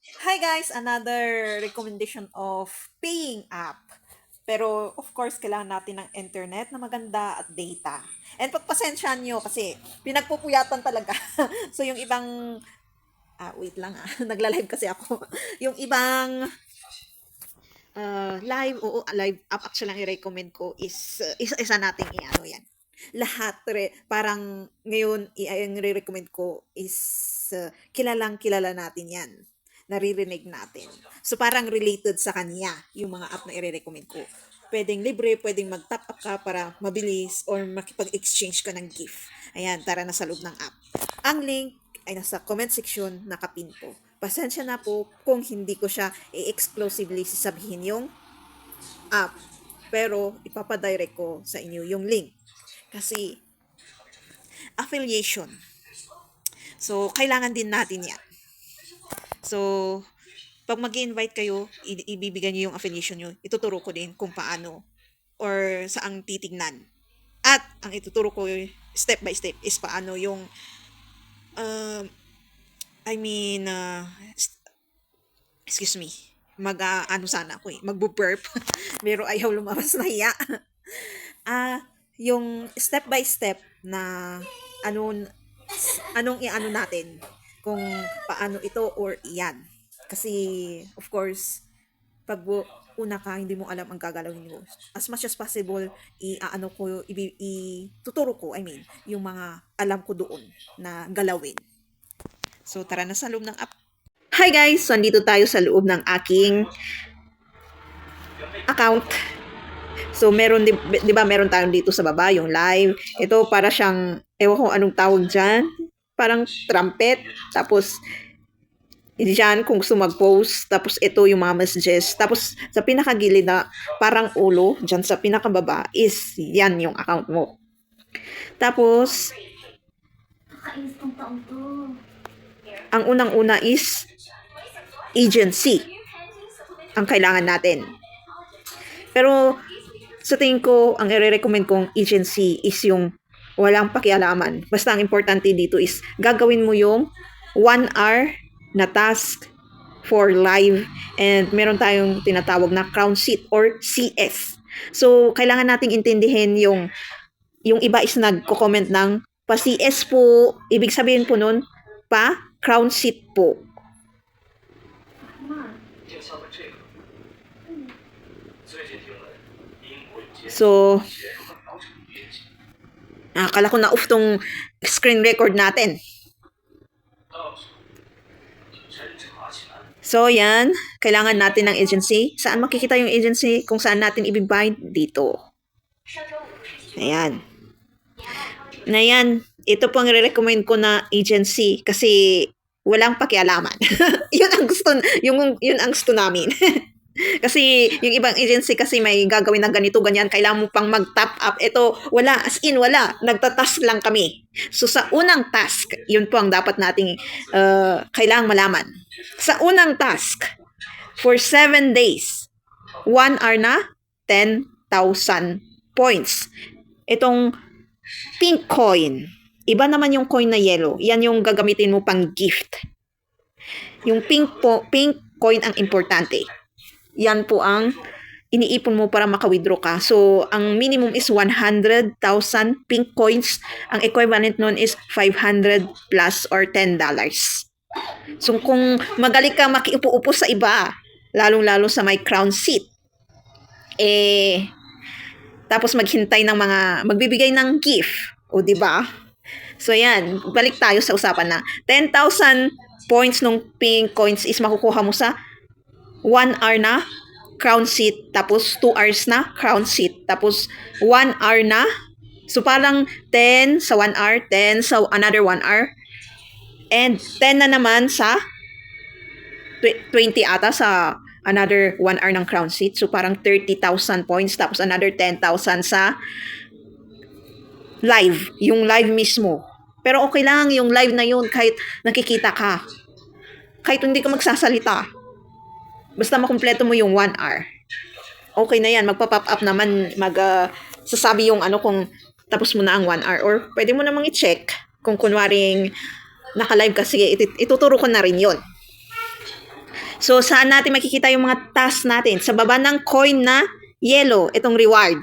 Hi guys, another recommendation of paying app. Pero of course, kailangan natin ng internet na maganda at data. And pagpasensyahan nyo kasi pinagpupuyatan talaga. So yung ibang, wait lang nagla-live kasi ako. Yung ibang live, oo, live app actually ang i-recommend ko is isa nating i-ano yan. Lahat, parang ngayon, ang i-recommend ko is kilalang kilala natin yan. Naririnig natin. So parang related sa kanya yung mga app na i-recommend ko. Pwedeng libre, pwedeng mag-top up ka para mabilis or makipag-exchange ka ng gift. Ayan, tara na sa loob ng app. Ang link ay nasa comment section, nakapin po. Pasensya na po kung hindi ko siya i-exclusively sasabihin yung app. Pero ipapadirect ko sa inyo yung link. Kasi affiliation. So, kailangan din natin yan. So, pag mag invite kayo, ibibigay niyo yung affiliation niyo. Ituturo ko din kung paano or saang titignan. At ang ituturo ko step by step is paano yung uh, I mean, excuse me, ano sana ako magbo-burp. Pero ayaw lumabas na hiya. Yung step by step na ano, anong i-ano natin kung paano ito or iyan. Kasi, of course, pag una ka, hindi mo alam ang gagalawin mo. As much as possible, tuturo ko, yung mga alam ko doon na galawin. So, tara na sa loob ng app. Hi guys! So, andito tayo sa loob ng aking account. So, di ba, meron tayong dito sa baba, yung live. Ito, para siyang, ewan ko anong tawag dyan. Parang trumpet. Tapos, dyan, kung gusto mag-post. Tapos, ito yung mga messages. Tapos, sa pinakagilid na parang ulo, dyan sa pinakababa, is yan yung account mo. Tapos, ang unang-una is agency ang kailangan natin. Pero, sa tingin ko, ang i-recommend kong agency is yung walang pakialaman. Basta ang importante dito is gagawin mo yung 1 hour na task for live and meron tayong tinatawag na crown seat or CS. So, kailangan nating intindihin yung iba is nagko-comment ng pa-CS po, ibig sabihin po nun, crown seat po. So, akala ko na off tong screen record natin. So, yan. Kailangan natin ng agency. Saan makikita yung agency? Kung saan natin ibig-bind? Dito. Ayan. Na yan. Ito po ang recommend ko na agency kasi walang pakialaman. yun ang gusto namin. Kasi yung ibang agency kasi may gagawin na ganito, ganyan, kailangan mo pang mag-top up. Ito, wala, as in wala. Nagtatask lang kami. So sa unang task, yun po ang dapat nating kailangang malaman. Sa unang task, for 7 days, 1 hour na, 10,000 points. Itong pink coin, iba naman yung coin na yellow. Yan yung gagamitin mo pang gift. Yung pink coin ang importante. Yan po ang iniipon mo para maka-withdraw ka. So, ang minimum is 100,000 pink coins. Ang equivalent nun is 500 plus or $10. So, kung magaling ka makiupo-upo sa iba, lalong-lalo sa may crown seat, tapos maghintay ng magbibigay ng gift. O, di ba? So, yan. Balik tayo sa usapan na 10,000 points ng pink coins is makukuha mo sa 1 hour na crown seat, tapos 2 hours na crown seat, tapos 1 hour na. So, parang 10 sa 1 hour, 10 sa another 1 hour, and 10 na naman sa 20 ata sa another 1 hour ng crown seat. So, parang 30,000 points, tapos another 10,000 sa live, yung live mismo. Pero okay lang yung live na yun kahit nakikita ka. Kahit hindi ka magsasalita. Basta makumpleto mo yung 1 hour. Okay na yan. Magpa-pop up naman. Sasabi yung kung tapos mo na ang 1 hour. Or pwede mo namang i-check kung kunwaring naka-live kasi ituturo ko na rin yon. So, saan natin makikita yung mga task natin? Sa baba ng coin na yellow, itong reward.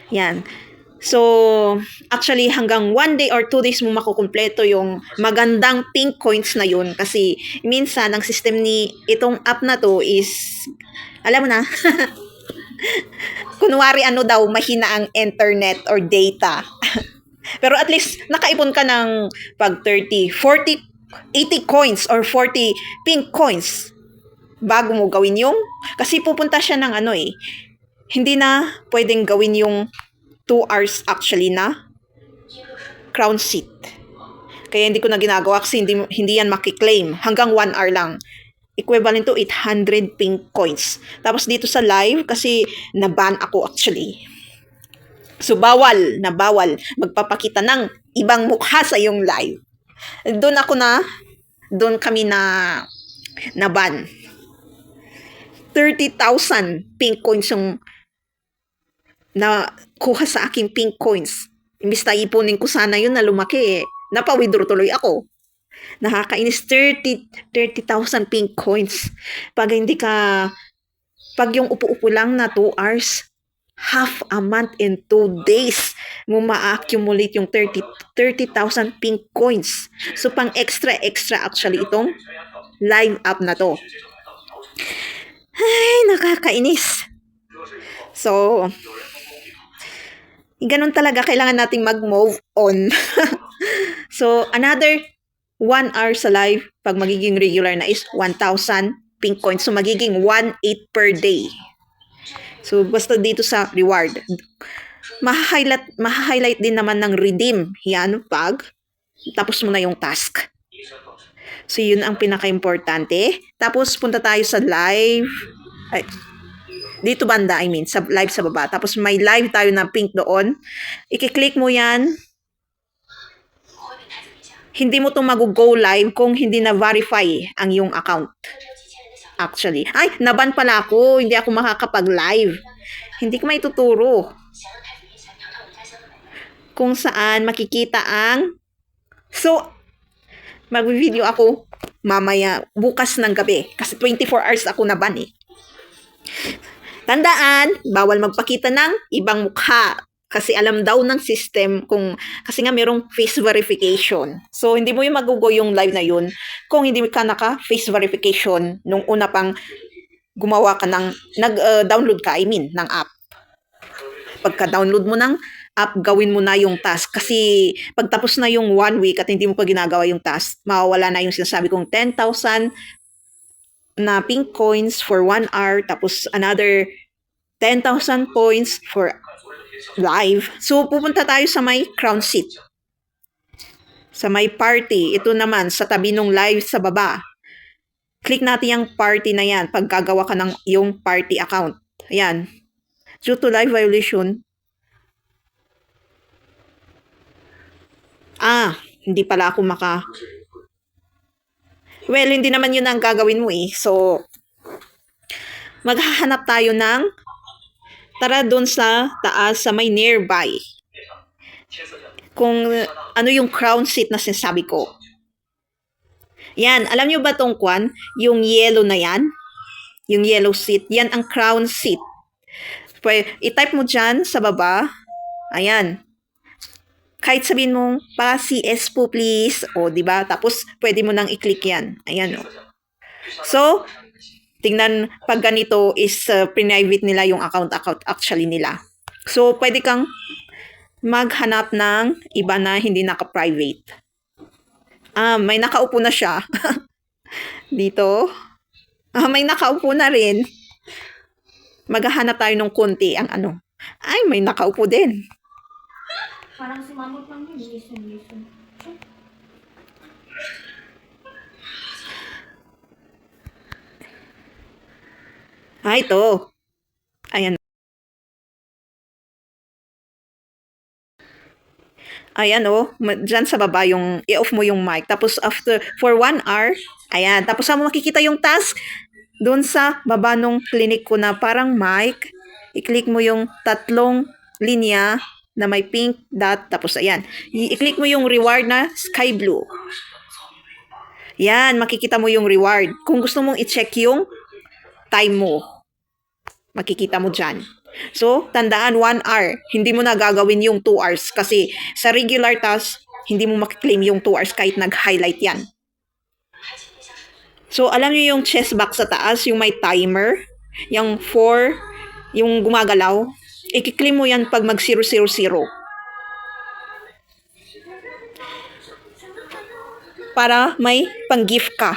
Yan. So, actually, hanggang 1 day or 2 days mo makukumpleto yung magandang pink coins na yun. Kasi, minsan, ang system ni itong app na to is, alam mo na, kunwari ano daw, mahina ang internet or data. Pero at least, nakaipon ka ng pag 30, 40, 80 coins or 40 pink coins bago mo gawin yung, kasi pupunta siya ng ano eh, hindi na pwedeng gawin yung 2 hours actually na crown seat. Kaya hindi ko na ginagawa kasi hindi yan makiklaim. Hanggang 1 hour lang. Equivalent to 800 pink coins. Tapos dito sa live, kasi na-ban ako actually. So bawal magpapakita ng ibang mukha sa yung live. Doon kami na ban. 30,000 pink coins yung na kuha sa aking pink coins. Imbis na ipunin ko sana yun na lumaki eh. Napa-withdraw tuloy ako. Nakakainis 30,000 pink coins. Pag yung upo-upo lang na 2 hours, half a month and 2 days mo ma-accumulate yung 30,000 pink coins. So, pang extra actually itong live app na to. Ay, nakakainis. So, ganun talaga, kailangan nating mag-move on. So, another 1 hour sa live, pag magiging regular na is 1,000 pink coins. So, magiging 1.8 per day. So, basta dito sa reward. Maha-highlight din naman ng redeem. Yan, pag tapos mo na yung task. So, yun ang pinaka-importante. Tapos, punta tayo sa live. Ay, dito banda, sa live sa baba. Tapos may live tayo na pink doon. I-click mo yan. Hindi mo to mag-go live kung hindi na-verify ang iyong account. Actually. Ay, naban pala ako. Hindi ako makakapag-live. Hindi ko maituturo kung saan makikita ang... So, mag-video ako mamaya, bukas ng gabi. Kasi 24 hours ako naban eh. Tandaan, bawal magpakita ng ibang mukha. Kasi alam daw ng system kasi nga mayroong face verification. So, hindi mo yung magugo yung live na yun kung hindi ka naka-face verification nung una pang gumawa ka nag-download ka, ng app. Pagka-download mo ng app, gawin mo na yung task. Kasi pagtapos na yung 1 week at hindi mo pa ginagawa yung task, mawawala na yung sinasabi kong 10,000 na pink coins for 1 hour, tapos another 10,000 points for live. So, pupunta tayo sa may crown seat. Sa may party. Ito naman, sa tabi ng live sa baba. Click natin yung party na yan pag gagawa ka ng yung party account. Ayan. Due to live violation. Hindi pala ako Well, hindi naman yun ang gagawin mo eh. So, maghahanap tayo ng tara doon sa taas sa may nearby. Kung ano yung crown seat na sinasabi ko. Yan, alam nyo ba tong kwan? Yung yellow na yan? Yung yellow seat. Yan ang crown seat. I-type mo dyan sa baba. Ayan. Kahit sabihin mong, pa-CS po please. O, diba? Tapos, pwede mo nang i-click yan. Ayan, o. So, tingnan, pag ganito is private nila yung account actually nila. So, pwede kang maghanap ng iba na hindi naka-private. May nakaupo na siya. Dito. May nakaupo na rin. Maghahanap tayo ng konti ang ano. Ay, may nakaupo din. Parang sumamot lang yun. Listen. Ito. Ayan. Ayan dyan sa baba i-off mo yung mic. Tapos for 1 hour, ayan. Tapos mo makikita yung task doon sa baba nung clinic ko na parang mic. I-click mo yung 3 linya na may pink dot. Tapos ayan. I-click mo yung reward na sky blue. Yan, makikita mo yung reward. Kung gusto mong i-check yung time mo, makikita mo dyan. So, tandaan 1 hour. Hindi mo na gagawin yung 2 hours kasi sa regular task, hindi mo makiklaim yung 2 hours kahit nag-highlight yan. So, alam niyo yung chest box sa taas, yung may timer, yung 4, yung gumagalaw, i-claim mo yan pag mag 000. Para may pang-gift ka.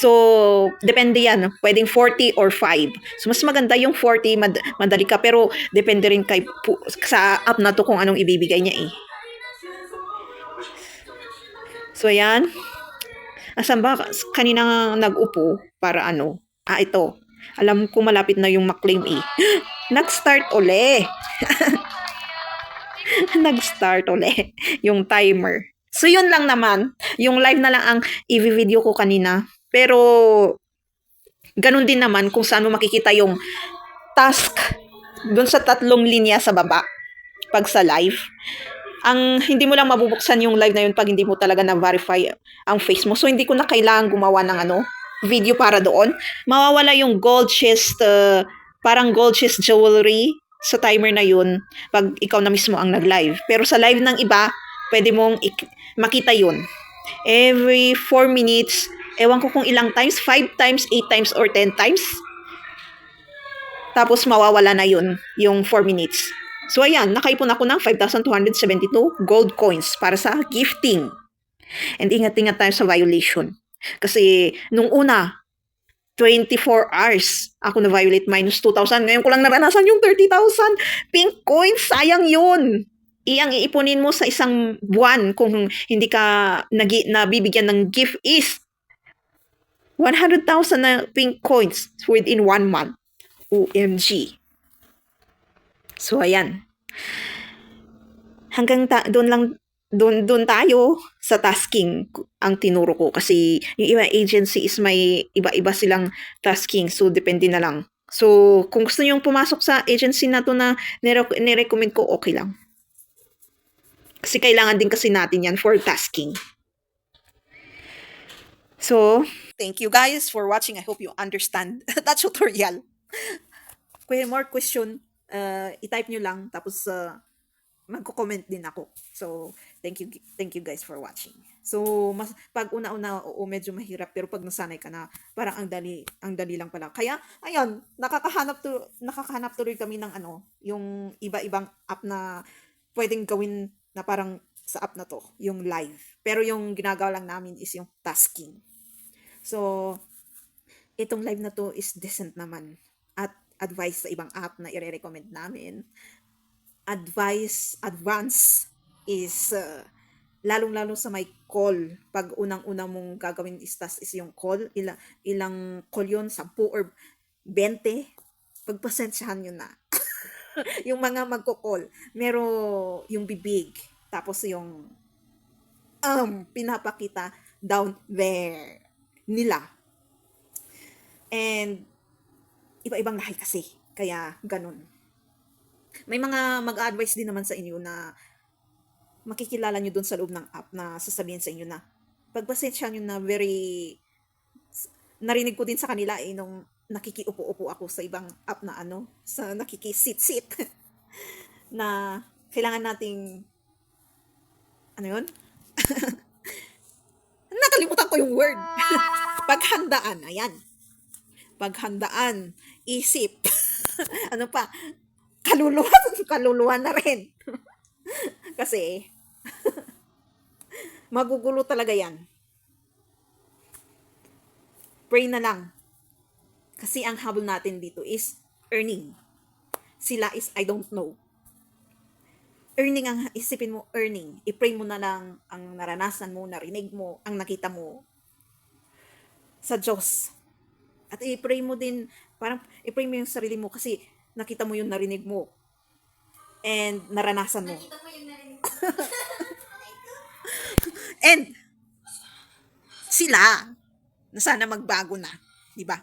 So, depende yan. Pwedeng 40 or 5. So, mas maganda yung 40, madali ka. Pero, depende rin sa app na to kung anong ibibigay niya eh. So, ayan. Asan ba? Kanina nag-upo para ano? Ito. Alam ko malapit na yung maklaim eh. Nag-start uli. Nag-start uli yung timer. So, yun lang naman. Yung live na lang ang i-video ko kanina. Pero, ganun din naman kung saan mo makikita yung task dun sa 3 linya sa baba pag sa live. Ang hindi mo lang mabubuksan yung live na yun pag hindi mo talaga na-verify ang face mo. So, hindi ko na kailangan gumawa ng video para doon. Mawawala yung gold chest, parang gold chest jewelry sa timer na yun pag ikaw na mismo ang nag-live. Pero sa live ng iba, pwede mong makita yun. Every 4 minutes, ewan ko kung ilang times, 5 times, 8 times, or 10 times. Tapos mawawala na yun, yung 4 minutes. So ayan, nakaipon ako ng 5,272 gold coins para sa gifting. And ingat-ingat tayo sa violation. Kasi nung una, 24 hours ako na-violate minus 2,000. Ngayon ko lang naranasan yung 30,000 pink coins. Sayang yun. Iyang iipunin mo sa isang buwan kung hindi ka nabibigyan ng gift is 100,000 na pink coins within 1 month. OMG. So, ayan. Hanggang doon tayo sa tasking ang tinuro ko kasi yung iba agency is may iba-iba silang tasking, so depende na lang. So, kung gusto nyo pumasok sa agency na to na nirecommend ko, okay lang. Kasi kailangan din kasi natin yan for tasking. So, thank you guys for watching. I hope you understand that tutorial. Kung more question, i-type nyo lang tapos magko-comment din ako. So, thank you guys for watching. So, pag una-una, medyo mahirap, pero pag nasanay ka na, parang ang dali lang pala. Kaya, ayun, nakakahanap tuloy kami ng yung iba-ibang app na pwedeng gawin na parang sa app na to, yung live. Pero yung ginagawa lang namin is yung tasking. So, itong live na to is decent naman. At advice sa ibang app na i-recommend namin. Advance is lalong-lalo sa may call. Pag unang-una mong gagawin is task is yung call. Ilang call yun? 10 or 20? Pagpasensyahan nyo na. Yung mga magko-call. Meron yung bibig. Tapos yung pinapakita down there nila. And iba-ibang lahi kasi. Kaya ganun. May mga mag-advise din naman sa inyo na makikilala nyo dun sa loob ng app na sasabihin sa inyo na pagpasensya nyo na narinig ko din sa kanila nung nakikiupo-upo ako sa ibang app na sa nakikisit-sit na kailangan nating yun? Nakalimutan ko yung word. Paghandaan, ayan. Paghandaan, isip. Ano pa? Kaluluwa na rin. Kasi, magugulo talaga yan. Pray na lang. Kasi ang habol natin dito is earning. Sila is I don't know. Earning ang isipin mo, earning. I-pray mo na lang ang naranasan mo, narinig mo, ang nakita mo sa Diyos. At i-pray mo din, parang i-pray mo yung sarili mo kasi nakita mo yung narinig mo. And naranasan mo. Nakita mo yung narinig mo. And sila na sana magbago na, di ba?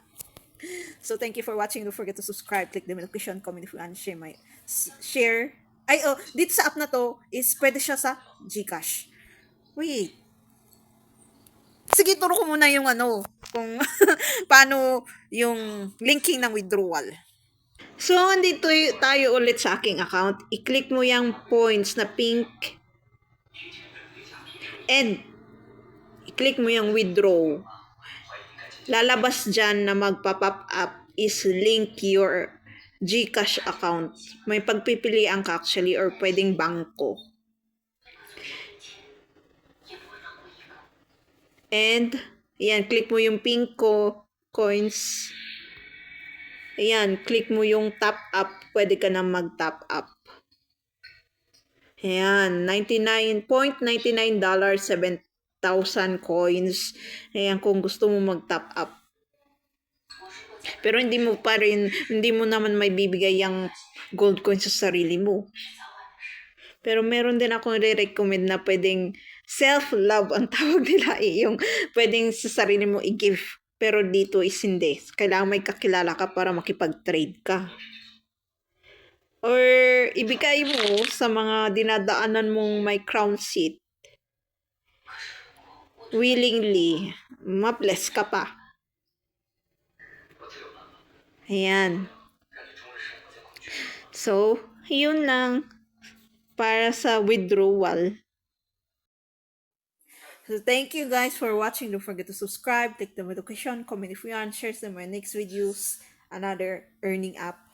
So thank you for watching. Don't forget to subscribe, click the notification, comment if you want, share. Dito sa app na to is pwede siya sa GCash. Wait. Sige, turo ko muna yung ano, kung paano yung linking ng withdrawal. So, andito tayo ulit sa aking account. I-click mo yung points na pink and i-click mo yung withdraw. Lalabas dyan na magpa-pop up is link your GCash account. May pagpipilian ka actually or pwedeng bangko. And, ayan, click mo yung pink coins. Ayan, click mo yung top up. Pwede ka na mag-top up. Ayan, $99.99, 7,000 coins. Ayan, kung gusto mo mag-top up. Pero hindi mo naman may bibigay yung gold coins sa sarili mo. Pero meron din akong re-recommend na pwedeng self-love ang tawag nila yung pwedeng sa sarili mo i-give. Pero dito is hindi. Kailangan may kakilala ka para makipag-trade ka. Or ibigay mo sa mga dinadaanan mong may crown seat. Willingly, ma-bless ka pa. Ayan. So, yun lang para sa withdrawal. So, thank you guys for watching. Don't forget to subscribe, click the notification, comment if you want, share some of my next videos, another earning app.